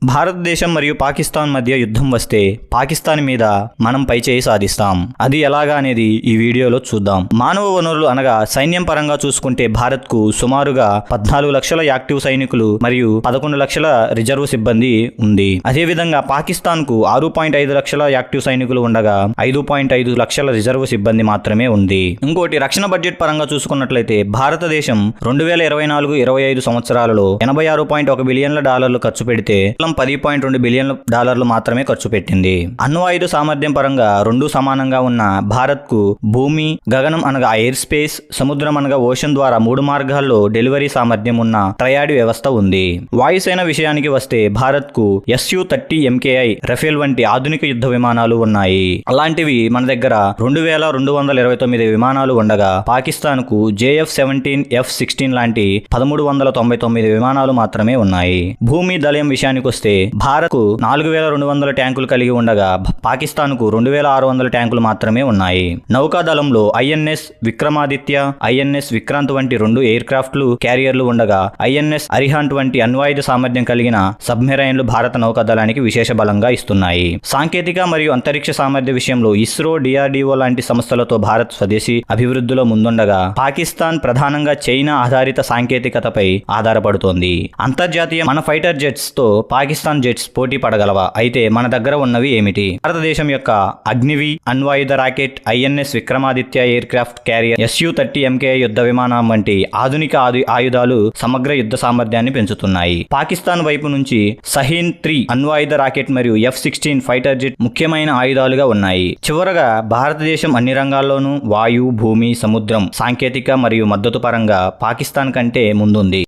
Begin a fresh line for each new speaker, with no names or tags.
భారతదేశం మరియు పాకిస్తాన్ మధ్య యుద్ధం వస్తే పాకిస్తాన్ మీద మనం పైచేయి సాధిస్తాం. అది ఎలాగా అనేది ఈ వీడియోలో చూద్దాం. మానవ వనరులు అనగా సైన్యం పరంగా చూసుకుంటే భారత్ కు సుమారుగా 14 లక్షల యాక్టివ్ సైనికులు మరియు 11 లక్షల రిజర్వ్ సిబ్బంది ఉంది. అదేవిధంగా పాకిస్తాన్ కు 6.5 లక్షల యాక్టివ్ సైనికులు ఉండగా 5.5 లక్షల రిజర్వ్ సిబ్బంది మాత్రమే ఉంది. ఇంకోటి రక్షణ బడ్జెట్ పరంగా చూసుకున్నట్లయితే భారతదేశం 2024-25 సంవత్సరాలలో $86.1 బిలియన్ల ఖర్చు పెడితే 10.2 బిలియన్ల మాత్రమే ఖర్చు పెట్టింది. అణ్వాయుధ సామర్థ్యం పరంగా రెండు సమానంగా ఉన్న భారత్ కు భూమి, గగనం అనగా ఎయిర్ స్పేస్, సముద్రం అనగా ఓషన్ ద్వారా 3 మార్గాల్లో డెలివరీ సామర్థ్యం ఉన్న ట్రయాడ్ వ్యవస్థ ఉంది. వాయుసేన విషయానికి వస్తే భారత్ కు Su-30 MKI రఫేల్ వంటి ఆధునిక యుద్ధ విమానాలు ఉన్నాయి. అలాంటివి మన దగ్గర 2229 విమానాలు ఉండగా పాకిస్తాన్ కు JF-17 F-16 లాంటి 1399 విమానాలు మాత్రమే ఉన్నాయి. భూమి దళం విషయానికి వస్తే భారత్ కు 4200 ట్యాంకులు కలిగి ఉండగా పాకిస్తాన్ కు 2600 ట్యాంకులు మాత్రమే ఉన్నాయి. నౌకాదళంలో INS విక్రమాదిత్య, INS విక్రాంత్ వంటి 2 ఎయిర్ క్రాఫ్ట్లు, క్యారియర్లు ఉండగా INS అరిహాంట్ వంటి అణ్వాయుధ సామర్థ్యం కలిగిన సబ్మెరైన్లు భారత నౌకాదళానికి విశేష బలంగా ఇస్తున్నాయి. సాంకేతిక మరియు అంతరిక్ష సామర్థ్య విషయంలో ఇస్రో, DRDO లాంటి సంస్థలతో భారత్ స్వదేశీ అభివృద్ధిలో ముందుండగా పాకిస్తాన్ ప్రధానంగా చైనా ఆధారిత సాంకేతికతపై ఆధారపడుతోంది. అంతర్జాతీయ మన ఫైటర్ జెట్స్ తో పాకిస్తాన్ జెట్స్ పోటీ పడగలవా? అయితే మన దగ్గర ఉన్నవి ఏమిటి? భారతదేశం యొక్క అగ్నివి అణ్వాయుధ rocket, INS Vikramaditya aircraft carrier, Su-30 MKI యుద్ధ విమానం వంటి ఆధునిక ఆయుధాలు సమగ్ర యుద్ధ సామర్థ్యాన్ని పెంచుతున్నాయి. పాకిస్తాన్ వైపు నుంచి షహీన్-3 అణ్వాయుధ రాకెట్ మరియు F-16 ఫైటర్ జెట్ ముఖ్యమైన ఆయుధాలుగా ఉన్నాయి. చివరగా భారతదేశం అన్ని రంగాల్లోనూ వాయు, భూమి, సముద్రం సాంకేతిక మరియు మద్దతు పరంగా పాకిస్తాన్ కంటే ముందుంది.